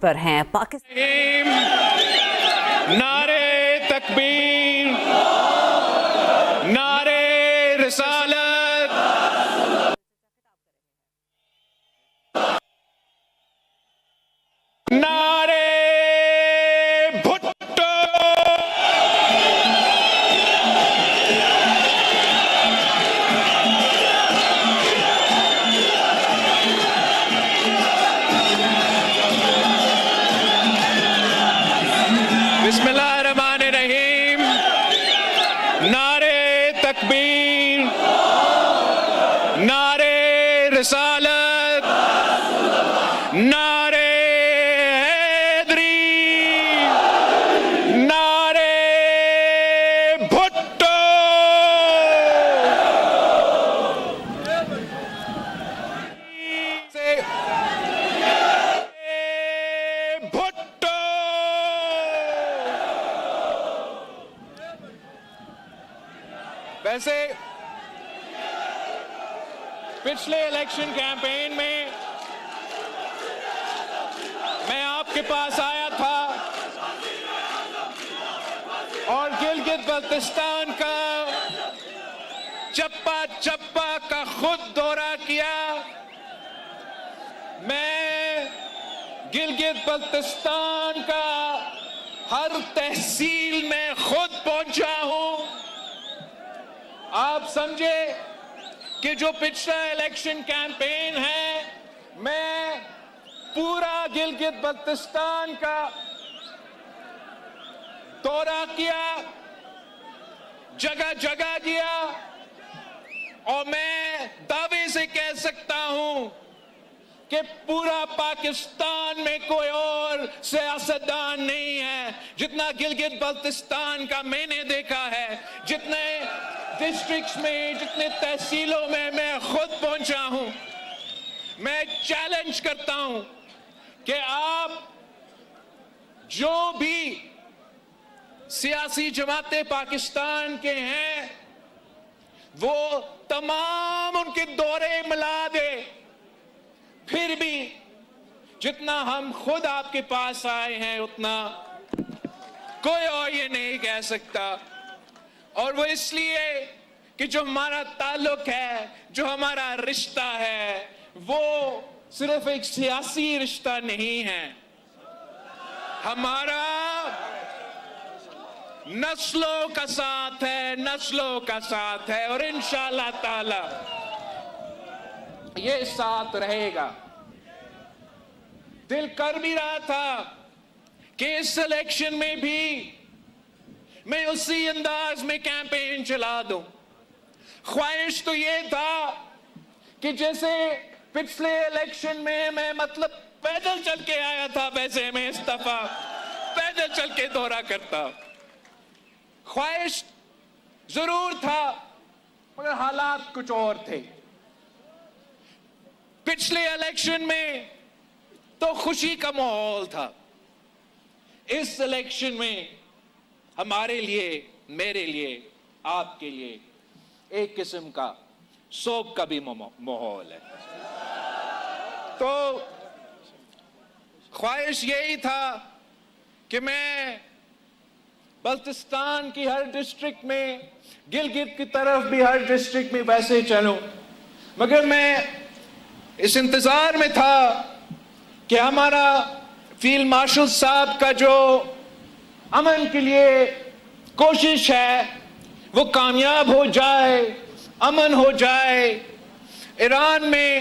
پر ہیں۔ پاکستان نعرے تکبیر، نعرے رسالت، نعرے بھٹو، بسم اللہ الرحمن الرحیم، نعرے تکبیر، نعرے رسالت، نعرے حیدری، نعرے بھٹو، بھٹو۔ ویسے پچھلے الیکشن کیمپین میں میں آپ کے پاس آیا تھا اور گلگت بلتستان کا چپا چپا کا خود دورہ کیا۔ میں گلگت بلتستان کا ہر تحصیل میں خود پہنچا ہوں۔ آپ سمجھے کہ جو پچھلا الیکشن کیمپین ہے، میں پورا گلگت بلتستان کا دورہ کیا، جگہ جگہ گیا، اور میں دعوے سے کہہ سکتا ہوں کہ پورا پاکستان میں کوئی اور سیاستدان نہیں ہے جتنا گلگت بلتستان کا میں نے دیکھا ہے۔ جتنے ڈسٹرکٹس میں، جتنے تحصیلوں میں میں خود پہنچا ہوں۔ میں چیلنج کرتا ہوں کہ آپ جو بھی سیاسی جماعتیں پاکستان کے ہیں، وہ تمام ان کے دورے ملا دے، پھر بھی جتنا ہم خود آپ کے پاس آئے ہیں اتنا کوئی اور یہ نہیں کہہ سکتا۔ اور وہ اس لیے کہ جو ہمارا تعلق ہے، جو ہمارا رشتہ ہے، وہ صرف ایک سیاسی رشتہ نہیں ہے، ہمارا نسلوں کا ساتھ ہے، نسلوں کا ساتھ ہے، اور انشاءاللہ تعالی یہ ساتھ رہے گا۔ دل کر بھی رہا تھا کہ اس الیکشن میں بھی میں اسی انداز میں کیمپین چلا دوں۔ خواہش تو یہ تھا کہ جیسے پچھلے الیکشن میں میں مطلب پیدل چل کے آیا تھا، ویسے میں اس دفعہ پیدل چل کے دورہ کرتا۔ خواہش ضرور تھا مگر حالات کچھ اور تھے۔ پچھلے الیکشن میں تو خوشی کا ماحول تھا، اس الیکشن میں ہمارے لیے، میرے لیے، آپ کے لیے ایک قسم کا سوگ کا بھی ماحول ہے۔ تو خواہش یہی تھا کہ میں بلتستان کی ہر ڈسٹرکٹ میں، گلگت کی طرف بھی ہر ڈسٹرکٹ میں ویسے چلوں، مگر میں اس انتظار میں تھا کہ ہمارا فیلڈ مارشل صاحب کا جو امن کے لیے کوشش ہے وہ کامیاب ہو جائے، امن ہو جائے۔ ایران میں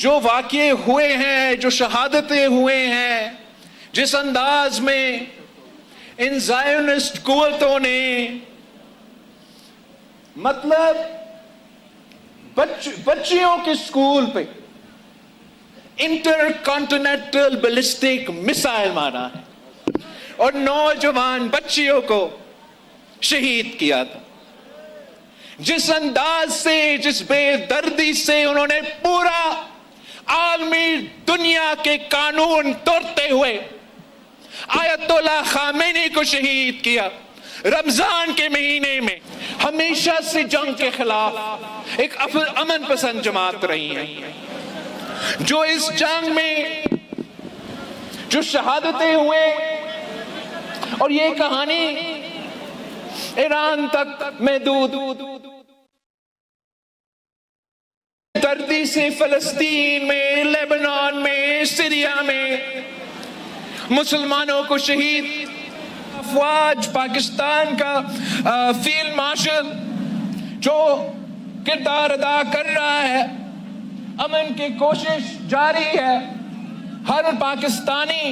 جو واقعے ہوئے ہیں، جو شہادتیں ہوئے ہیں، جس انداز میں ان زائونسٹ قوتوں نے مطلب بچیوں کے سکول پہ انٹر کانٹیننٹل بیلسٹک میسائل مارا ہے اور نوجوان بچیوں کو شہید کیا تھا، جس انداز سے، جس بے دردی سے انہوں نے پورا عالمی دنیا کے قانون توڑتے ہوئے آیت اللہ خامنئی کو شہید کیا۔ رمضان کے مہینے میں ہمیشہ سے جنگ کے خلاف ایک امن پسند جماعت رہی ہے، جو اس جنگ میں جو شہادتیں ہوئے، اور یہ کہانی ایران تک محدود، دردی سے فلسطین میں، لیبنان میں، سیریا میں مسلمانوں کو شہید، افواج پاکستان کا فیلڈ مارشل جو کردار ادا کر رہا ہے، امن کی کوشش جاری ہے، ہر پاکستانی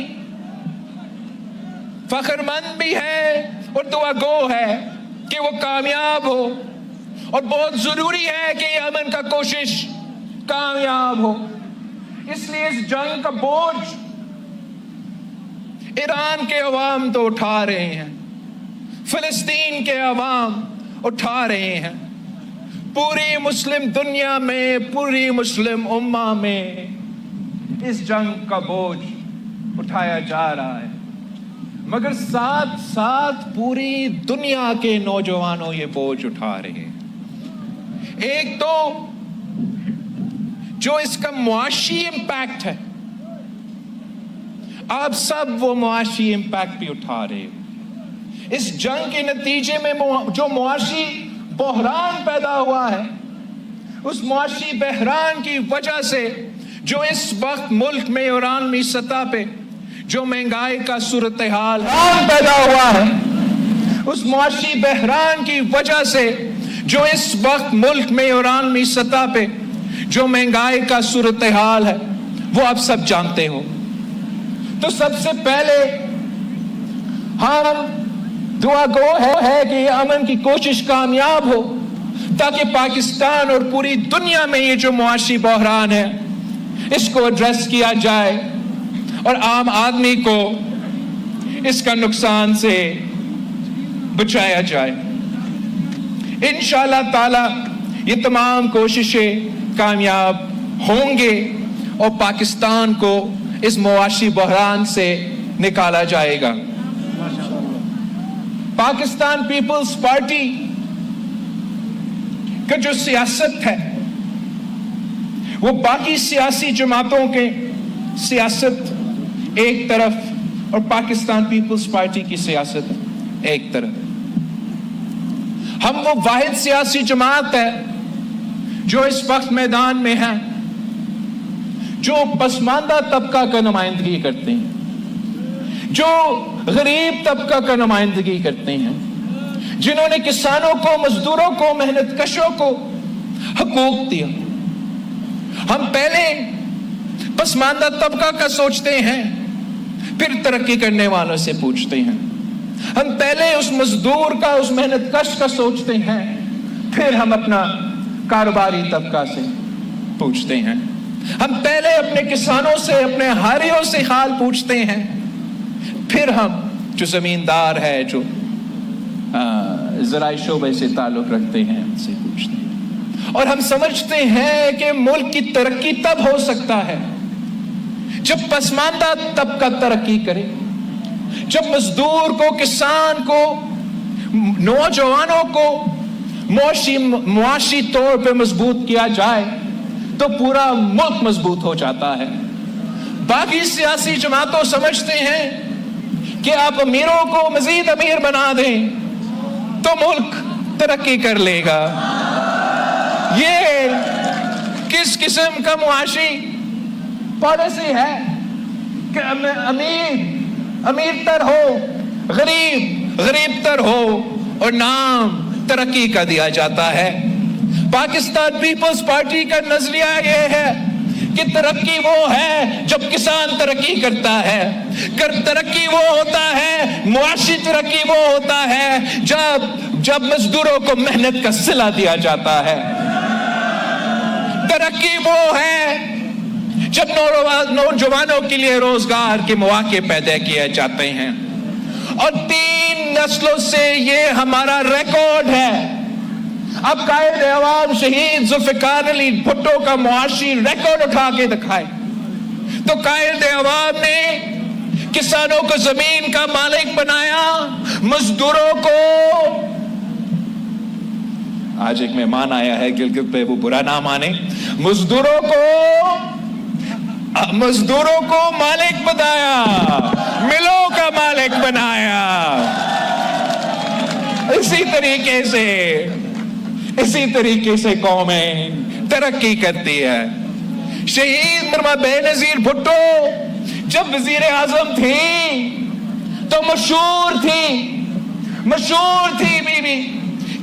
فخر مند بھی ہے اور دعا گو ہے کہ وہ کامیاب ہو، اور بہت ضروری ہے کہ یہ امن کا کوشش کامیاب ہو۔ اس لیے اس جنگ کا بوجھ ایران کے عوام تو اٹھا رہے ہیں، فلسطین کے عوام اٹھا رہے ہیں، پوری مسلم دنیا میں، پوری مسلم امہ میں اس جنگ کا بوجھ اٹھایا جا رہا ہے، مگر ساتھ ساتھ پوری دنیا کے نوجوانوں یہ بوجھ اٹھا رہے ہیں۔ ایک تو جو اس کا معاشی امپیکٹ ہے، آپ سب وہ معاشی امپیکٹ بھی اٹھا رہے ہیں۔ اس جنگ کے نتیجے میں جو معاشی بحران پیدا ہوا ہے، اس معاشی بحران کی وجہ سے جو اس وقت ملک میں اور عالمی سطح پہ جو مہنگائی کا صورتحال پیدا ہوا ہے، اس معاشی بحران کی وجہ سے جو اس وقت ملک میں اور عالمی سطح پہ جو مہنگائی کا صورتحال ہے، وہ آپ سب جانتے ہو۔ تو سب سے پہلے ہم دعا گو ہے کہ یہ امن کی کوشش کامیاب ہو، تاکہ پاکستان اور پوری دنیا میں یہ جو معاشی بحران ہے اس کو ایڈریس کیا جائے اور عام آدمی کو اس کا نقصان سے بچایا جائے۔ انشاءاللہ تعالی یہ تمام کوششیں کامیاب ہوں گے اور پاکستان کو اس معاشی بحران سے نکالا جائے گا۔ پاکستان پیپلز پارٹی کا جو سیاست ہے وہ باقی سیاسی جماعتوں کے سیاست ایک طرف اور پاکستان پیپلز پارٹی کی سیاست ایک طرف۔ ہم وہ واحد سیاسی جماعت ہے جو اس وقت میدان میں ہے، جو پسماندہ طبقہ کا نمائندگی کرتے ہیں، جو غریب طبقہ کا نمائندگی کرتے ہیں، جنہوں نے کسانوں کو، مزدوروں کو، محنت کشوں کو حقوق دیا۔ ہم پہلے پسماندہ طبقہ کا سوچتے ہیں، پھر ترقی کرنے والوں سے پوچھتے ہیں۔ ہم پہلے اس مزدور کا، اس محنت کش کا سوچتے ہیں، پھر ہم اپنا کاروباری طبقہ سے پوچھتے ہیں۔ ہم پہلے اپنے کسانوں سے، اپنے ہاریوں سے حال پوچھتے ہیں، پھر ہم جو زمیندار ہے، جو زرعی شعبے سے تعلق رکھتے ہیں، ان سے پوچھتے ہیں۔ اور ہم سمجھتے ہیں کہ ملک کی ترقی تب ہو سکتا ہے جب پسماندہ طبقہ ترقی کرے، جب مزدور کو، کسان کو، نوجوانوں کو معاشی طور پہ مضبوط کیا جائے تو پورا ملک مضبوط ہو جاتا ہے۔ باقی سیاسی جماعتوں سمجھتے ہیں کہ آپ امیروں کو مزید امیر بنا دیں تو ملک ترقی کر لے گا۔ یہ کس قسم کا معاشی پالیسی ہے کہ امیر تر ہو، غریب تر ہو، اور نام ترقی کا دیا جاتا ہے۔ پاکستان پیپلز پارٹی کا نظریہ یہ ہے کہ ترقی وہ ہے جب کسان ترقی کرتا ہے، ترقی وہ ہوتا ہے، معاشی ترقی وہ ہوتا ہے جب مزدوروں کو محنت کا صلہ دیا جاتا ہے۔ ترقی وہ ہے جب نوجوانوں کے لیے روزگار کے مواقع پیدا کیے جاتے ہیں۔ اور 3 نسلوں سے یہ ہمارا ریکارڈ ہے۔ اب قائد عوام شہید ذوالفقار علی بھٹو کا معاشی ریکارڈ اٹھا کے دکھائے تو قائد عوام نے کسانوں کو زمین کا مالک بنایا، مزدوروں کو، آج ایک مہمان آیا ہے گلگت پہ، وہ برا نہ مانے، مزدوروں کو مزدوروں کو مالک بنایا، ملوں کا مالک بنایا. اسی طریقے سے قومیں ترقی کرتی ہے. شہید مرما بے نظیر بھٹو جب وزیر اعظم تھی تو مشہور تھی بی بی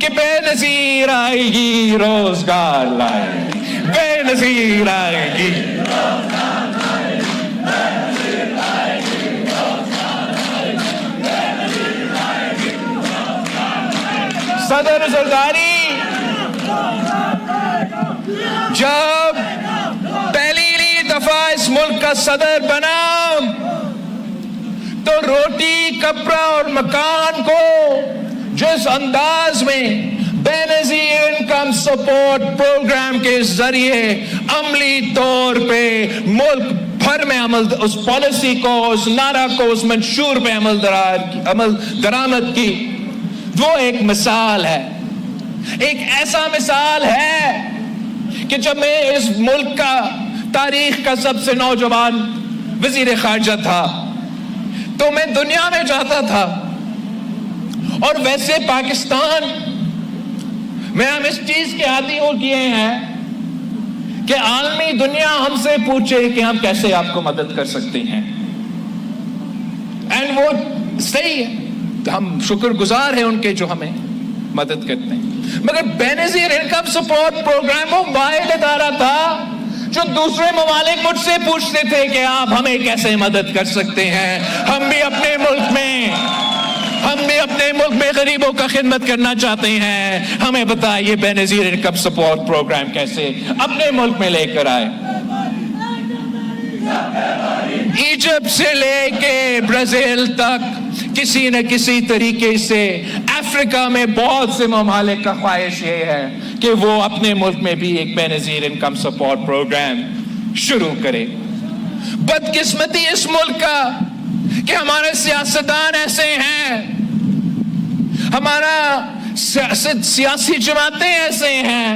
کہ بے نظیر آئے گی روزگار لائے گی، بے نظیر آئے گی. صدر زرداری جب پہلی دفعہ اس ملک کا صدر بنا تو روٹی، کپڑا اور مکان کو جس انداز میں بے نظیر انکم سپورٹ پروگرام کے ذریعے عملی طور پہ ملک بھر میں اس پالیسی کو، اس نعرہ کو، اس منشور پہ عمل درآمد کی، وہ ایک مثال ہے. ایک ایسا مثال ہے کہ جب میں اس ملک کا تاریخ کا سب سے نوجوان وزیر خارجہ تھا تو میں دنیا میں جاتا تھا، اور ویسے پاکستان میں ہم اس چیز کے عادی ہو گئے ہیں کہ عالمی دنیا ہم سے پوچھے کہ ہم کیسے آپ کو مدد کر سکتے ہیں. اینڈ وہ صحیح ہے، ہم شکر گزار ہیں ان کے جو ہمیں مدد کرتے ہیں. مگر بے نظیر انکم سپورٹ پروگرام وہ واحد ادارہ تھا جو دوسرے ممالک مجھ سے پوچھتے تھے کہ آپ ہمیں کیسے مدد کر سکتے ہیں. ہم بھی اپنے ملک میں غریبوں کا خدمت کرنا چاہتے ہیں، ہمیں بتائیے بے نظیر انکم سپورٹ پروگرام کیسے اپنے ملک میں لے کر آئے. ایجپٹ سے لے کے برازیل تک کسی نہ کسی طریقے سے افریقہ میں بہت سے ممالک کا خواہش یہ ہے کہ وہ اپنے ملک میں بھی ایک بے نظیر انکم سپورٹ پروگرام شروع کرے. بدقسمتی اس ملک کا کہ ہمارے سیاستدان ایسے ہیں، ہمارا سیاسی جماعتیں ایسے ہیں